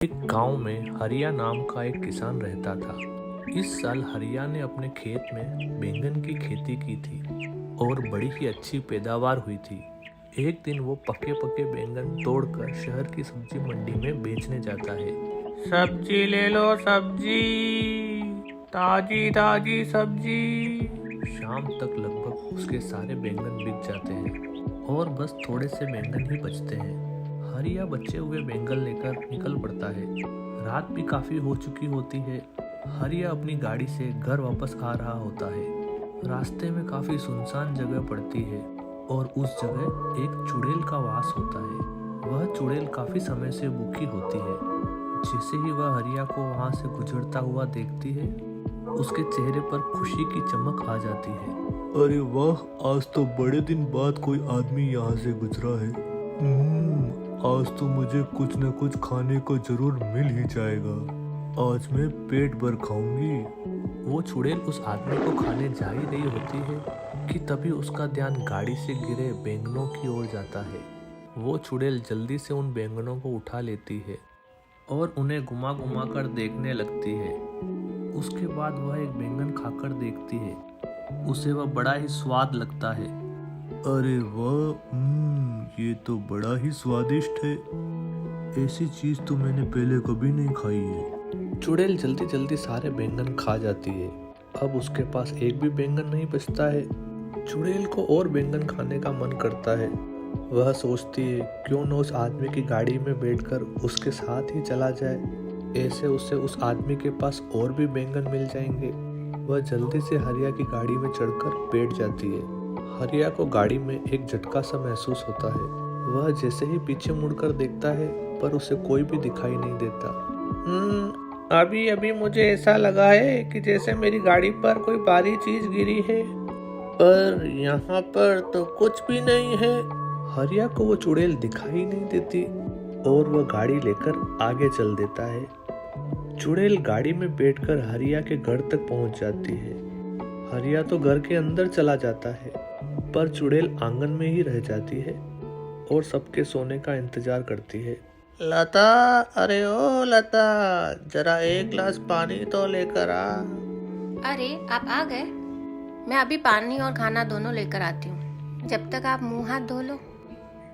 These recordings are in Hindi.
एक गांव में हरिया नाम का एक किसान रहता था। इस साल हरिया ने अपने खेत में बैंगन की खेती की थी और बड़ी ही अच्छी पैदावार हुई थी। एक दिन वो पके पके बैंगन तोड़कर शहर की सब्जी मंडी में बेचने जाता है। सब्जी ले लो सब्जी, ताजी ताजी सब्जी। शाम तक लगभग उसके सारे बैंगन बिक जाते हैं और बस थोड़े से बैंगन ही बचते हैं। हरिया बचे हुए बैंगन लेकर निकल पड़ता है। रात भी काफी हो चुकी होती है। हरिया अपनी गाड़ी से घर वापस आ रहा होता है। रास्ते में काफी सुनसान जगह पड़ती है और उस जगह एक चुड़ैल का वास होता है। वह चुड़ैल काफी समय से भूखी होती है। जैसे ही वह हरिया को वहां से गुजरता हुआ देखती है, उसके चेहरे पर खुशी की चमक आ जाती है। अरे वाह, आज तो बड़े दिन बाद कोई आदमी यहाँ से गुजरा है। आज तो मुझे कुछ न कुछ खाने को जरूर मिल ही जाएगा। आज मैं पेट भर खाऊंगी। वो चुड़ैल उस आदमी को खाने जा ही रही होती है कि तभी उसका ध्यान गाड़ी से गिरे बैंगनों की ओर जाता है। वो चुड़ैल जल्दी से उन बैंगनों को उठा लेती है और उन्हें घुमा घुमा कर देखने लगती है। उसके बाद वह एक बैंगन खाकर देखती है। उसे वह बड़ा ही स्वाद लगता है। अरे वाह, ये तो बड़ा ही स्वादिष्ट है। ऐसी चीज तो मैंने पहले कभी नहीं खाई है। चुड़ैल जल्दी जल्दी सारे बैंगन खा जाती है। अब उसके पास एक भी बैंगन नहीं बचता है। चुड़ैल को और बैंगन खाने का मन करता है। वह सोचती है क्यों न उस आदमी की गाड़ी में बैठकर उसके साथ ही चला जाए। ऐसे उसे उस आदमी के पास और भी बैंगन मिल जाएंगे। वह जल्दी से हरिया की गाड़ी में चढ़कर बैठ जाती है। हरिया को गाड़ी में एक झटका सा महसूस होता है। वह जैसे ही पीछे मुड़कर देखता है पर उसे कोई भी दिखाई नहीं देता। अभी अभी मुझे ऐसा लगा है कि जैसे मेरी गाड़ी पर कोई भारी चीज गिरी है, पर यहाँ पर तो कुछ भी नहीं है। हरिया को वो चुड़ैल दिखाई नहीं देती और वह गाड़ी लेकर आगे चल देता है। चुड़ैल गाड़ी में बैठकर हरिया के घर तक पहुंच जाती है। हरिया तो घर के अंदर चला जाता है, पर चुड़ैल आंगन में ही रह जाती है और सबके सोने का इंतजार करती है। लता, अरे ओ लता, जरा एक गिलास पानी तो लेकर आ। अरे आप आ गए? मैं अभी पानी और खाना दोनों लेकर आती हूँ। जब तक आप मुंह हाथ धो लो।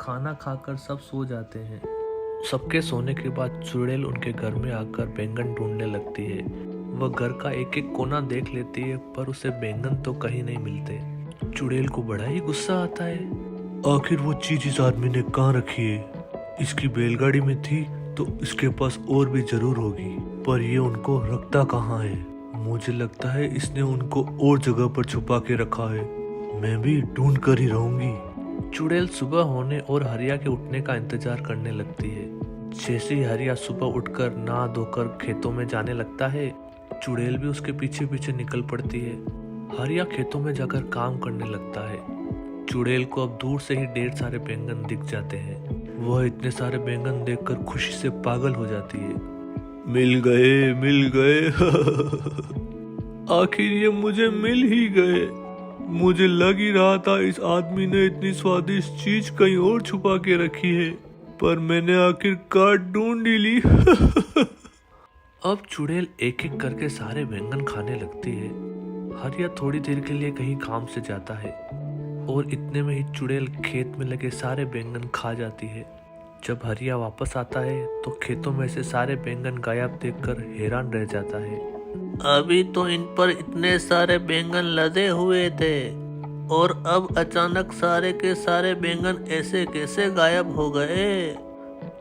खाना खाकर सब सो जाते हैं। सबके सोने के बाद चुड़ैल उनके घर में आकर बैंगन ढूंढने लगती है। वह घर का एक एक कोना देख लेती है पर उसे बैंगन तो कहीं नहीं मिलते। चुड़ैल को बड़ा ही गुस्सा आता है। आखिर वो चीज इस आदमी ने कहाँ रखी है? इसकी बैलगाड़ी में थी तो इसके पास और भी जरूर होगी, पर ये उनको रखता कहाँ है? मुझे लगता है इसने उनको और जगह पर छुपा के रखा है। मैं भी ढूंढ कर ही रहूंगी। चुड़ैल सुबह होने और हरिया के उठने का इंतजार करने लगती है। जैसे ही हरिया सुबह उठकर नहा धोकर खेतों में जाने लगता है, चुड़ैल भी उसके पीछे पीछे निकल पड़ती है। हरिया खेतों में जाकर काम करने लगता है। चुड़ैल को अब दूर से ही ढेर सारे बैंगन दिख जाते हैं। वह इतने सारे बैंगन देखकर खुशी से पागल हो जाती है। मिल गए, मिल गए। आखिर ये मुझे मिल ही गए। मुझे लग ही रहा था इस आदमी ने इतनी स्वादिष्ट चीज कहीं और छुपा के रखी है, पर मैंने आखिरकार ढूंढ ही ली। अब चुड़ैल एक एक करके सारे बैंगन खाने लगती है। हरिया थोड़ी देर के लिए कहीं काम से जाता है और इतने में ही चुड़ैल खेत में लगे सारे बैंगन खा जाती है। जब हरिया वापस आता है तो खेतों में से सारे बैंगन गायब देखकर हैरान रह जाता है। अभी तो इन पर इतने सारे बैंगन लदे हुए थे और अब अचानक सारे के सारे बैंगन ऐसे कैसे गायब हो गए?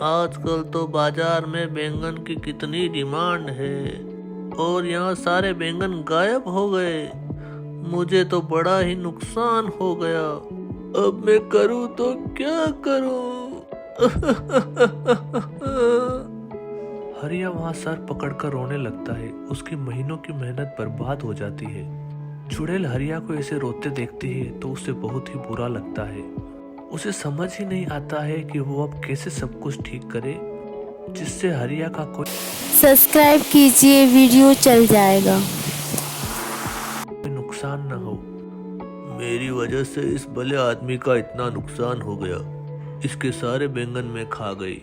आजकल तो बाजार में बैंगन की कितनी डिमांड है और यहाँ सारे बैंगन गायब हो गए। मुझे तो बड़ा ही नुकसान हो गया। अब मैं करूँ तो क्या करूँ? हरिया वहाँ सर पकड़कर रोने लगता है। उसकी महीनों की मेहनत बर्बाद हो जाती है। चुड़ैल हरिया को ऐसे रोते देखती है तो उसे बहुत ही बुरा लगता है। उसे समझ ही नहीं आता है कि वो अब कैसे सब कुछ ठीक करे जिससे हरिया का कोई सब्सक्राइब कीजिए, वीडियो चल जाएगा। नुकसान न हो। मेरी वजह से इस भले आदमी का इतना नुकसान हो गया। इसके सारे बैंगन में खा गई।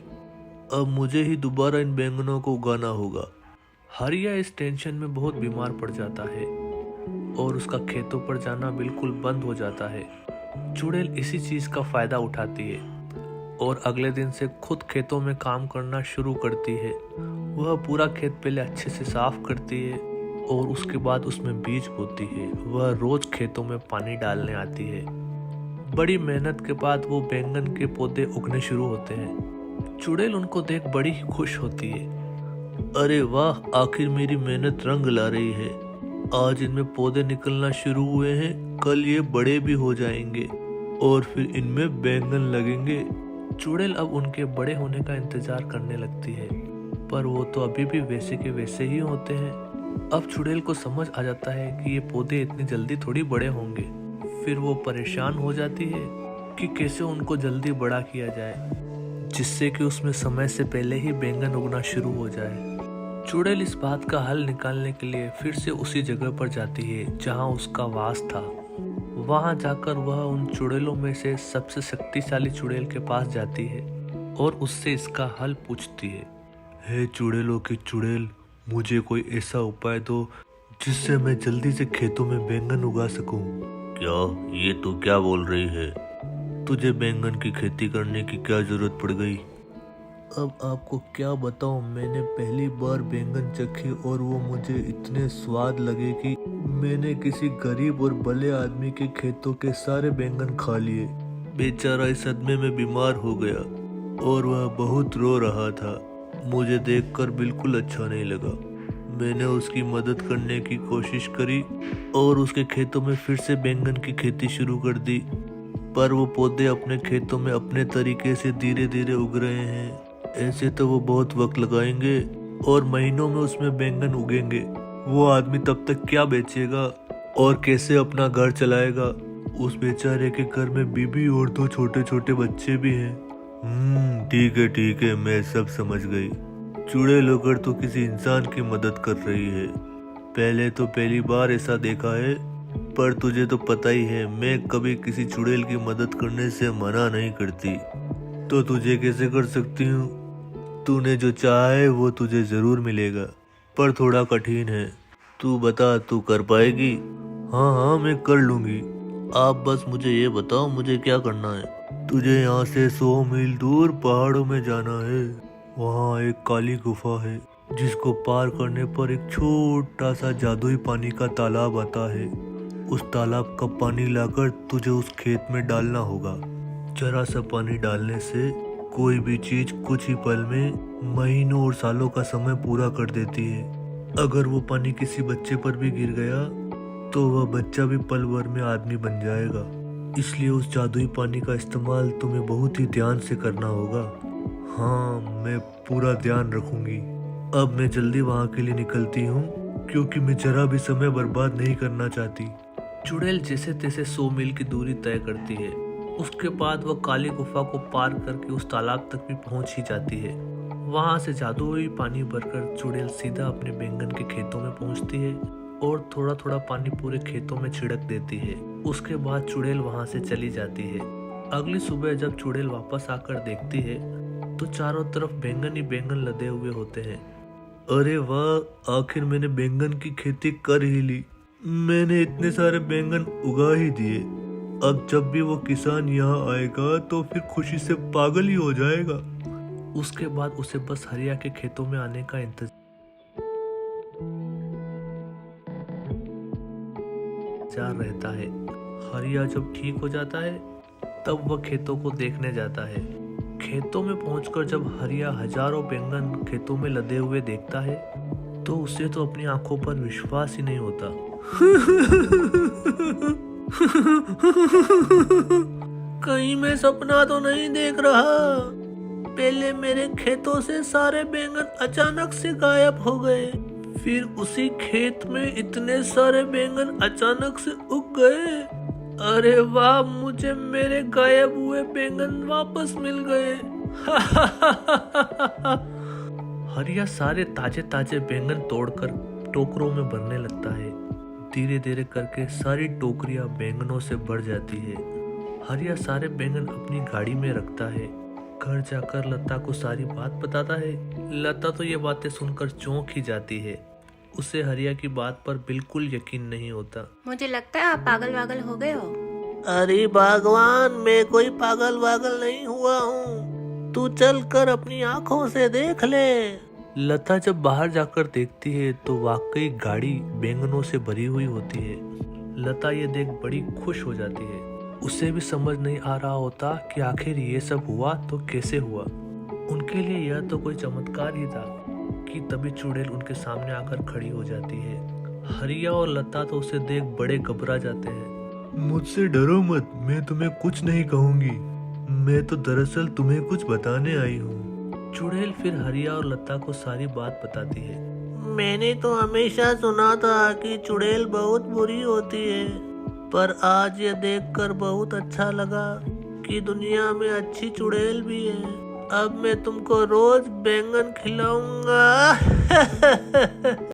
अब मुझे ही दोबारा इन बैंगनों को उगाना होगा। हरिया इस टेंशन में बहुत बीमार पड़ जाता है और उसका खेतों पर जाना बिल्कुल बंद हो जाता है। चुड़ैल इसी चीज़ का फ़ायदा उठाती है और अगले दिन से खुद खेतों में काम करना शुरू करती है। वह पूरा खेत पहले अच्छे से साफ करती है और उसके बाद उसमें बीज बोती है। वह रोज़ खेतों में पानी डालने आती है। बड़ी मेहनत के बाद वो बैंगन के पौधे उगने शुरू होते हैं। चुड़ैल उनको देख बड़ी ही खुश होती है। अरे वाह, आखिर मेरी मेहनत रंग ला रही है। आज इनमें पौधे निकलना शुरू हुए हैं, कल ये बड़े भी हो जाएंगे और फिर इनमें बैंगन लगेंगे। चुड़ैल अब उनके बड़े होने का इंतजार करने लगती है, पर वो तो अभी भी वैसे के वैसे ही होते हैं। अब चुड़ैल को समझ आ जाता है कि ये पौधे इतनी जल्दी थोड़ी बड़े होंगे। फिर वो परेशान हो जाती है कि कैसे उनको जल्दी बड़ा किया जाए, जिससे कि उसमें समय से पहले ही बैंगन उगना शुरू हो जाए। चुड़ैल इस बात का हल निकालने के लिए फिर से उसी जगह पर जाती है जहां उसका वास था। वहां जाकर वह उन चुड़ैलों में से सबसे शक्तिशाली चुड़ैल के पास जाती है और उससे इसका हल पूछती है। हे चुड़ैलों की चुड़ैल, मुझे कोई ऐसा उपाय दो जिससे मैं जल्दी से खेतों में बैंगन उगा सकूं। क्या ये तू क्या बोल रही है? तुझे बैंगन की खेती करने की क्या जरूरत पड़ गई? अब आपको क्या बताऊं, मैंने पहली बार बैंगन चखे और वो मुझे इतने स्वाद लगे कि मैंने किसी गरीब और भले आदमी के खेतों के सारे बैंगन खा लिए। बेचारा इस सदमे में बीमार हो गया और वह बहुत रो रहा था। मुझे देखकर बिल्कुल अच्छा नहीं लगा। मैंने उसकी मदद करने की कोशिश करी और उसके खेतों में फिर से बैंगन की खेती शुरू कर दी, पर वो पौधे अपने खेतों में अपने तरीके से धीरे धीरे उग रहे हैं। ऐसे तो वो बहुत वक्त लगाएंगे और महीनों में उसमें बैंगन उगेंगे। वो आदमी तब तक क्या बेचेगा और कैसे अपना घर चलाएगा? उस बेचारे के घर में बीबी और 2 छोटे छोटे बच्चे भी हैं। ठीक है, मैं सब समझ गई। चुड़ैल होकर तो किसी इंसान की मदद कर रही है। पहली बार ऐसा देखा है, पर तुझे तो पता ही है मैं कभी किसी चुड़ैल की मदद करने से मना नहीं करती। तो तुझे कैसे कर सकती हूँ? तूने जो चाहा है वो तुझे जरूर मिलेगा, पर थोड़ा कठिन है। तू बता, तू कर पाएगी? हाँ, मैं कर लूंगी। आप बस मुझे ये बताओ मुझे क्या करना है। तुझे यहाँ से 100 मील दूर पहाड़ों में जाना है। वहाँ एक काली गुफा है जिसको पार करने पर एक छोटा सा जादुई पानी का तालाब आता है। उस तालाब का पानी लाकर तुझे उस खेत में डालना होगा। जरा सा पानी डालने से कोई भी चीज कुछ ही पल में महीनों और सालों का समय पूरा कर देती है। अगर वो पानी किसी बच्चे पर भी गिर गया तो वह बच्चा भी पल भर में आदमी बन जाएगा। इसलिए उस जादुई पानी का इस्तेमाल तुम्हें बहुत ही ध्यान से करना होगा। हाँ, मैं पूरा ध्यान रखूंगी। अब मैं जल्दी वहाँ के लिए निकलती हूँ, क्योंकि मैं जरा भी समय बर्बाद नहीं करना चाहती। चुड़ैल जैसे तैसे 100 मील की दूरी तय करती है। उसके बाद वह काली गुफा को पार करके उस तालाब तक भी पहुंच ही जाती है। वहां से जादुई पानी भरकर चुड़ैल सीधा अपने बैंगन के खेतों में पहुंचती है और थोड़ा थोड़ा पानी पूरे खेतों में छिड़क देती है। उसके बाद चुड़ैल वहां से चली जाती है। अगली सुबह जब चुड़ैल वापस आकर देखती है तो चारों तरफ बैंगन ही बैंगन लदे हुए होते हैं। अरे वाह, आखिर मैंने बैंगन की खेती कर ही ली। मैंने इतने सारे बैंगन उगा ही दिए। अब जब भी वो किसान यहाँ आएगा तो फिर खुशी से पागल ही हो जाएगा। उसके बाद उसे बस हरिया के खेतों में आने का इंतजार रहता है। हरिया जब ठीक हो जाता है तब वह खेतों को देखने जाता है। खेतों में पहुंचकर जब हरिया हजारों बैंगन खेतों में लदे हुए देखता है तो उसे तो अपनी आंखों पर विश्वास ही नहीं होता। कहीं मैं सपना तो नहीं देख रहा। पहले मेरे खेतों से सारे बैंगन अचानक से गायब हो गए, फिर उसी खेत में इतने सारे बैंगन अचानक से उग गए। अरे वाह, मुझे मेरे गायब हुए बैंगन वापस मिल गए। हरिया सारे ताजे ताजे बैंगन तोड़कर टोकरों में भरने लगता है। धीरे धीरे करके सारी टोकरियां बैंगनों से भर जाती है। हरिया सारे बैंगन अपनी गाड़ी में रखता है। घर जाकर लता को सारी बात बताता है। लता तो ये बातें सुनकर चौंक ही जाती है। उसे हरिया की बात पर बिल्कुल यकीन नहीं होता। मुझे लगता है आप पागल वागल हो गए हो। अरे भगवान, मैं कोई पागल वागल नहीं हुआ हूँ, तू चल कर अपनी आंखों से देख ले। लता जब बाहर जाकर देखती है तो वाकई गाड़ी बैंगनों से भरी हुई होती है। लता ये देख बड़ी खुश हो जाती है। उसे भी समझ नहीं आ रहा होता कि आखिर ये सब हुआ तो कैसे हुआ। उनके लिए यह तो कोई चमत्कार ही था कि तभी चुड़ैल उनके सामने आकर खड़ी हो जाती है। हरिया और लता तो उसे देख बड़े घबरा जाते हैं। मुझसे डरो मत, मैं तुम्हें कुछ नहीं कहूंगी, मैं तो दरअसल तुम्हें कुछ बताने आई हूँ। चुड़ैल फिर हरिया और लता को सारी बात बताती है। मैंने तो हमेशा सुना था कि चुड़ैल बहुत बुरी होती है, पर आज ये देखकर बहुत अच्छा लगा कि दुनिया में अच्छी चुड़ैल भी है। अब मैं तुमको रोज बैंगन खिलाऊंगा।